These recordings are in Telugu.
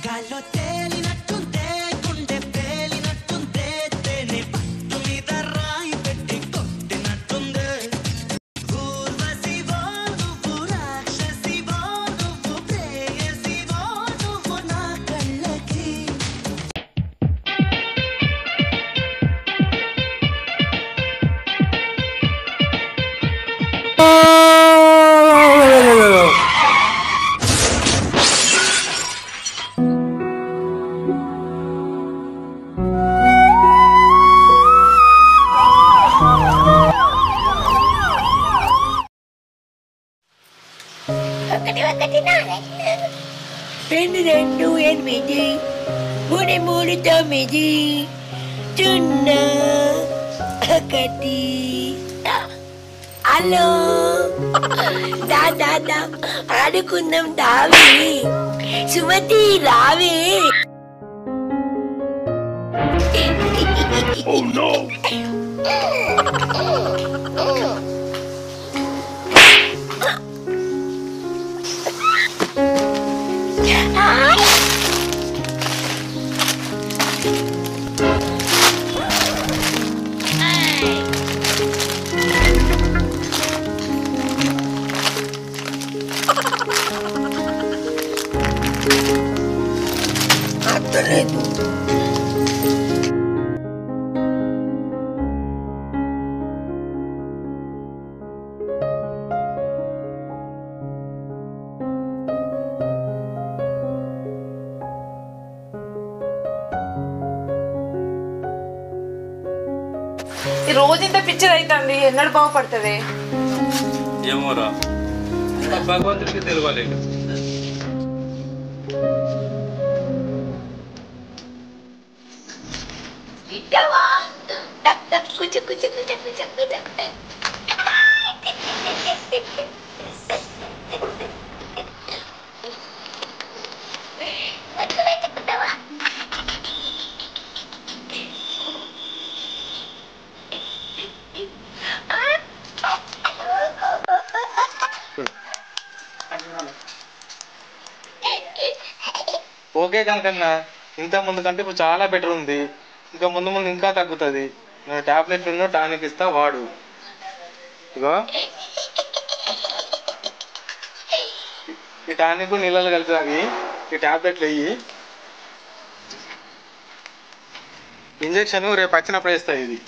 గాల్లో తేలినట్టుంటే గుండె పేలినట్టుంటే తేనె పట్టు మీద రాయి పెట్టి కొట్టినట్టుందే ఊర్వశివో నువ్వు రాక్షసివో నువ్వు ప్రేయసివో నువ్వు నా కళ్ళకి రెండు రెండు ఎనిమిది మూడు మూడు తొమ్మిది సున్నా ఒకటి. హలో దాదా ఆడుకుందాం దావి సుమతి రావే. అత్తలేదు. ఈ రోజు ఇంత పిక్చర్ అవుతుంది, ఎన్నడు బాగుపడుతుంది ఏమోరా, భగవంతుడికి తెలియలేదు. కూర్చో కూర్చో కూర్చో కూర్చో కూర్చో. ఓకే కనుకన్నా ఇంత ముందు కంటే ఇప్పుడు చాలా బెటర్ ఉంది. ఇంకా ముందు ముందు ఇంకా తగ్గుతుంది. నేను టాబ్లెట్లు టానిక్ ఇస్తా, వాడు. ఇగో ఈ టానిక్ నీళ్ళలో కలిపి తాగి ఈ టాబ్లెట్లు వెయ్యి. ఇంజక్షన్ రేపు వచ్చినప్పుడు వేస్తాయి. ఇది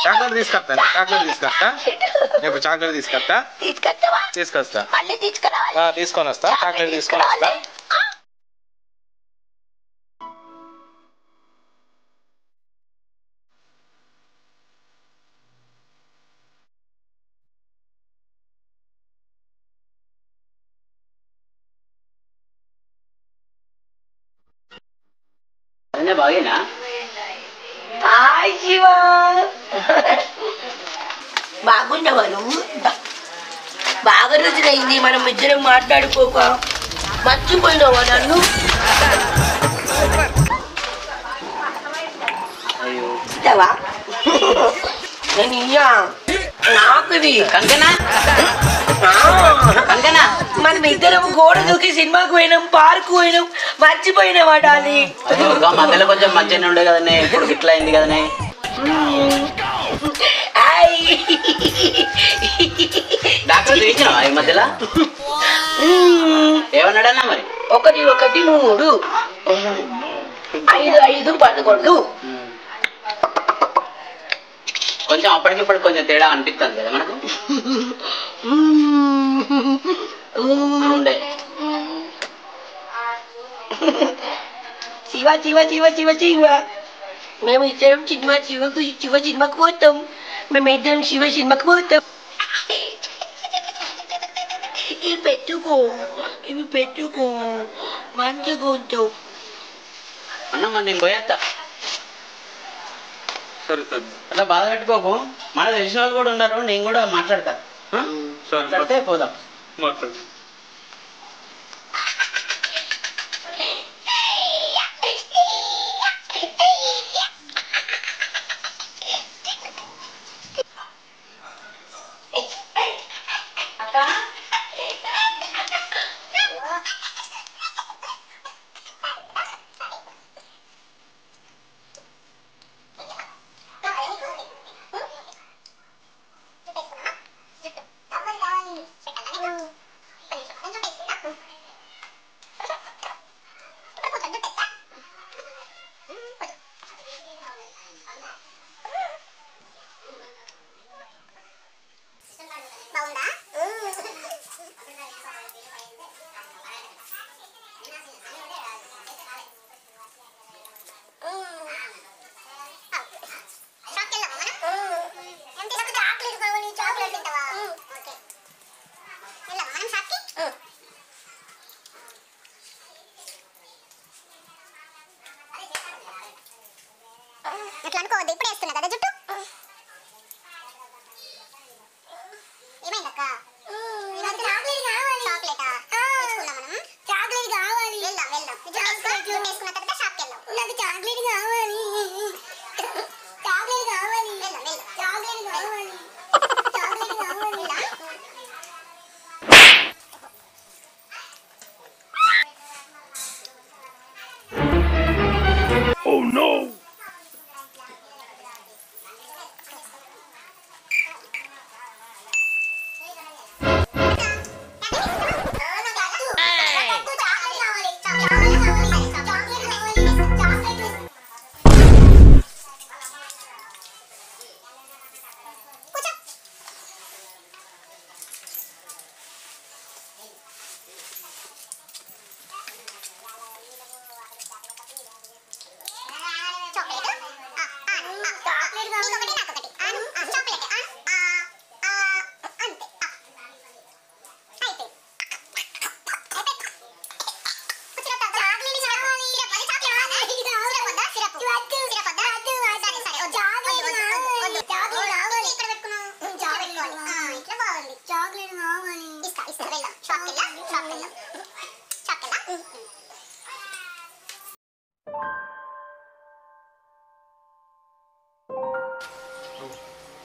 చాక్లెట్ తీసుకొస్తా, రేపు చాక్లెట్ తీసుకొస్తా, తీసుకొని వస్తా, చాక్లెట్ తీసుకొని వస్తా. బాగేనా? బాగున్నావా నువ్వు? బాగా రోజులైంది మనం ఇద్దరం మాట్లాడుకోక. మర్చిపోయినావా నన్ను? ఇస్తావా? నేను ఇయ్యా, నాకుది. కంకనా కంకనా, మనం ఇద్దరం గోడ దూకి సినిమాకు పోయినాం, పార్కు పోయినాం, మర్చిపోయినావా డాలి? మధ్యలో కొంచెం మంచిగానే ఉండే కదనే, ఇప్పుడు ఇట్లా అయింది కదనే. డాక్టర్ చూపించినావా ఈ మధ్యలో? ఏమన్నాడన్నా మరి? 1 1 3 5 5 11. కొంచెం అప్పటికిప్పుడు కొంచెం తేడా అనిపిస్తుంది కదా మనకు. ఉండే శివ శివ శివ శివ శివ. మేము ఇద్దరం శివ సినిమాకు పోతాం. మేము ఇద్దరం శివ సినిమాకు పోతాం. ఇవి పెట్టుకో మంచిగా ఉంటావు. అన్న మరి నేను పోయేస్తా. సరే సరే, అట్లా బాధ పెట్టుకోకు. మన తెలిసిన వాళ్ళు కూడా ఉన్నారు, నేను కూడా మాట్లాడతా. మాట్లాడితే పోదాం. మాట్లాడు. అట్లా అనుకోవద్దు. ఇప్పుడు వేస్తున్నా కదా జుట్టు. ఏమైందక్క? చాక్లెట్ కావాలి. చాక్లెటా? తెచ్చుకుందాం మనం. చాక్లెట్ కావాలి. వెళ్దాం వెళ్దాం. జుట్టు వేసుకున్న తర్వాత షాప్కి వెళ్దాం. నాకు చాక్లెట్ కావాలి. చాక్లెట్ కావాలి. వెళ్దాం వెళ్దాం. చాక్లెట్ కావాలి. చాక్లెట్ కావాలి. Oh no!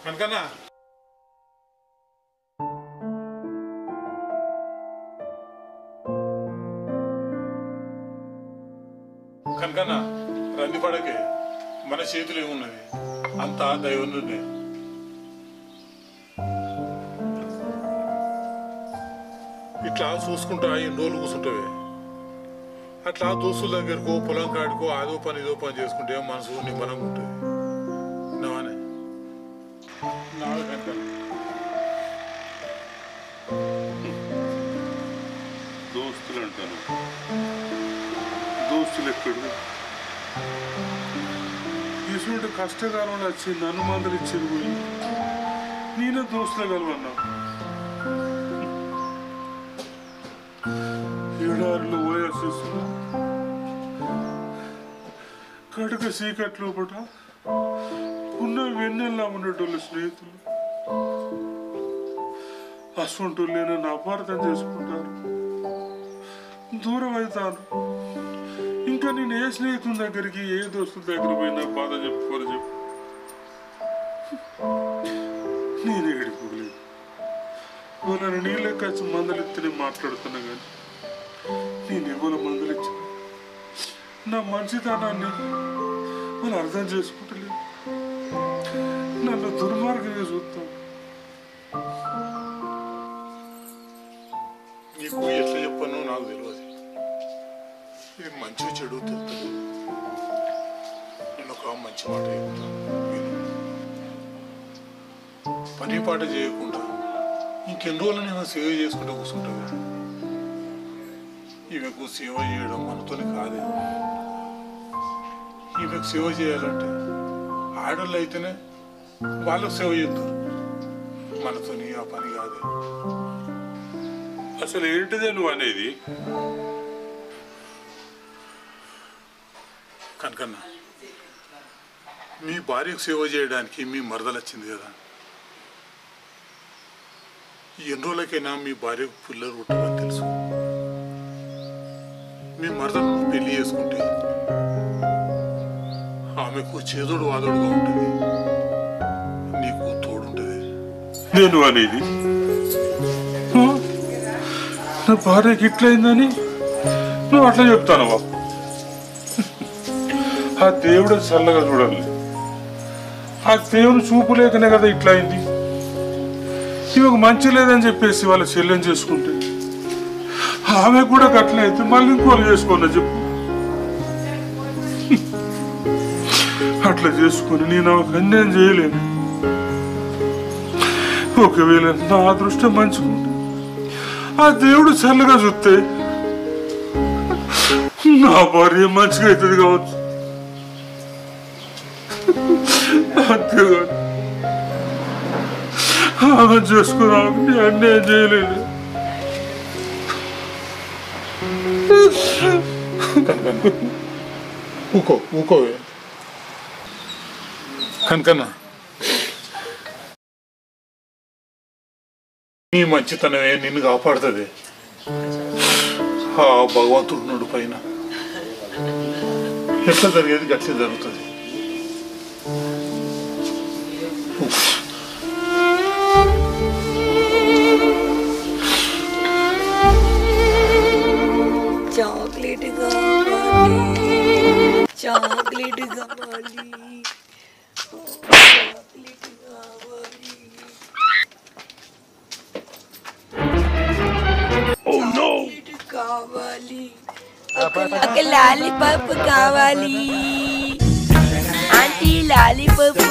కనకన్నా కనకన్నా రంది పడకే మన చేతులు ఏమున్నది అంతా దైవం నిర్ణయం. ఇట్లా చూసుకుంటా ఎన్ని రోజులు కూర్చుంటావే అట్లా దోస్తుల దగ్గరకో పొలం కాడుకో అదో పని ఇదో పని చేసుకుంటే మనసు నిమ్మలంగా ఉంటుంది. నానే నాడు కనకన్నా దోస్తులు అంటాను, దోస్తులు ఎక్కడు? ఇటువంటి కష్టకాలంలో వచ్చి నన్ను మందులు ఇచ్చేది పోయి నేనే దోస్తులు కలవన్నా. ఏడారిలో ఓయాసిస్తున్నా కడుక సీకట్ లోపట ఉన్న వెన్నెల్లా ఉండేటోళ్ళు స్నేహితులు అసొంటోళ్ళే నన్ను అపార్థం చేసుకుంటారు, దూరం అవుతాను. ఇంకా నేను ఏ స్నేహితుల దగ్గరికి ఏ దోస్తుల దగ్గర పోయినా బాధ చెప్పుకోరు చెప్పు. నేనే గడిపోలేదు వాళ్ళని నీళ్ళే వచ్చి మందలిస్తేనే మాట్లాడుతున్నా కానీ నేను ఎవరు మందలిచ్చిన నా మంచితనాన్ని వాళ్ళు అర్థం చేసుకుంటలేదు, నన్ను దుర్మార్గంగా చూస్తాం. నీకు ఎట్లా చెప్పానో నాకు తెలియదు. ఇది మంచి చెడు తెలుస్తుంది. నేను ఒక మంచి మాట చెప్తాను విను. పని పాట చేయకుండా ఇంకెన్ని రోజులు నేను సేవ చేసుకుంటూ కూర్చుంటుంది. ఈమెకు సేవ చేయడం మనతోనే కాదు. ఈమెకు సేవ చేయాలంటే ఆడళ్ళు అయితేనే వాళ్ళకు సేవ చేస్తారు, మనతోని ఆ పని కాదు. అసలు ఏంటిదే నువ్వు అనేది? కనకన్నా మీ భార్యకు సేవ చేయడానికి మీ మరదలు వచ్చింది కదా. ఎన్ని రోజులకైనా మీ భార్యకు పిల్లలు పుట్టాలని తెలుసు. మీ మరదలు పెళ్లి చేసుకుంటే ఆమెకు చేదోడు వాదోడుగా ఉంటుంది, నీకు తోడుంటుంది. నేను అనేది నా భార్యకి ఇట్లయిందని నువ్వు అట్లా చెప్తాను బాబు. ఆ దేవుడే చల్లగా చూడాలి. ఆ దేవుడు చూపు లేకనే కదా ఇట్లా అయింది. ఇవకు మంచి లేదని చెప్పేసి వాళ్ళ చెల్లెని చేసుకుంటే ఆమె కూడా అట్లయితే మళ్ళీ ఇంకోళ్ళు చేసుకోనా చెప్పు. అట్లా చేసుకుని నేను ఆమెకు అన్యాయం చేయలేను. ఒకవేళ నా అదృష్టం మంచిగుంటే ఆ దేవుడు చల్లగా చూస్తే నా భార్య మంచిగా అవుతుంది కావచ్చు. అంతేగాని ఆమె చేసుకుని ఆమె అన్యాయం చేయలేదు. ఊకో ఊకోవే. కనుకన్నా నీ మంచితనమే నిన్ను కాపాడుతుంది. ఆ భగవంతుడు నుండి పైన ఎట్లా జరిగేది గట్లే జరుగుతుంది. చాక్లెట్ కావాలి, చాక్లెట్ కావాలి, చాక్లెట్ కావాలి. చాక్లెట్ కావాలి, ఒక లాలీపాప్ కావాలి, ఆంటీ లాలీపాప్.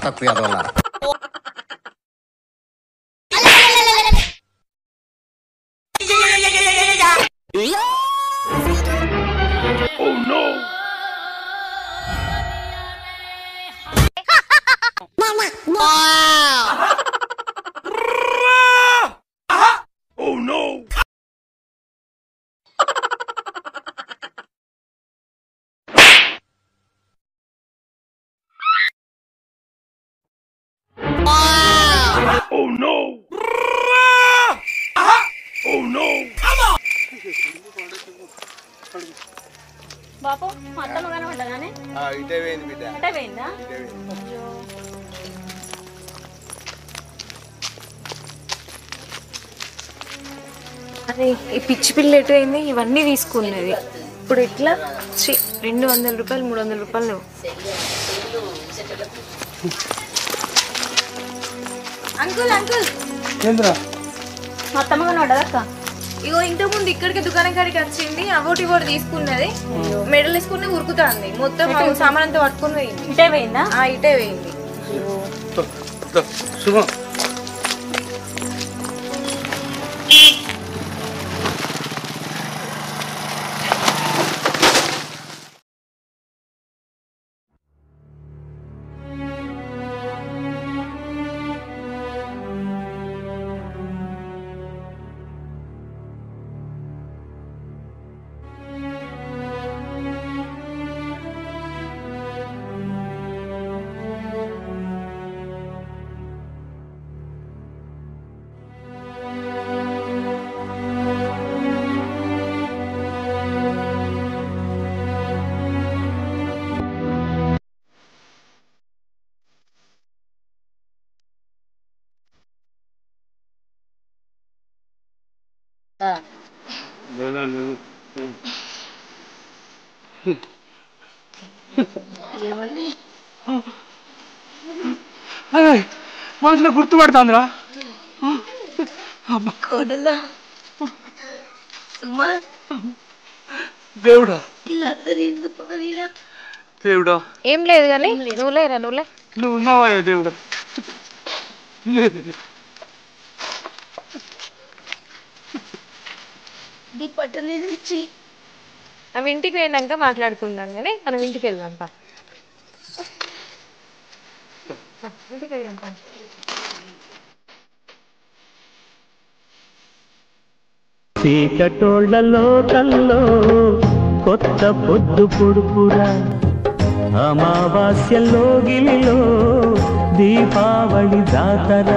తక్కువ అదోలారా బాపు మొత్తం కనబడ్డానే ఇటే పోయింది బిడ్డ. అంటే పోయిందా? అదే ఈ పిచ్చి పిల్ల ఎటు అయింది? ఇవన్నీ తీసుకున్నది ఇప్పుడు ఇట్లా 200 రూపాయలు 300 రూపాయలు లేవు. అంకుల్ అంకుల్ మొత్తం కనబడ్డదక్క. ఇగో ఇంతకు ముందు ఇక్కడికి దుకాణం కాడికి వచ్చింది, అవోటి ఇవోటి తీసుకున్నది, మెడల్ తీసుకుని ఉరుకుతాంది, మొత్తం సామాన్ అంతా పట్టుకుని పోయింది. ఇటే పోయిందా? ఇటే పోయింది. శుభం మనసులో గుర్తుపడుతుందిరా. దేవుడా దేవుడా ఏం లేదు కానీ నువ్వులేరా నువ్వులే నువ్వు ఉన్నావా దేవుడా. అవి ఇంటికి వెళ్ళాక మాట్లాడుకుందాం కానీ మనం ఇంటికి వెళ్దాం పా. ఇంటికి వెళ్దాం పా. చీకటోళ్లలో కల్లో కొత్త పొద్దు పొడుపురా, అమావాస్యలో గిలిలో దీపావళి జాతర.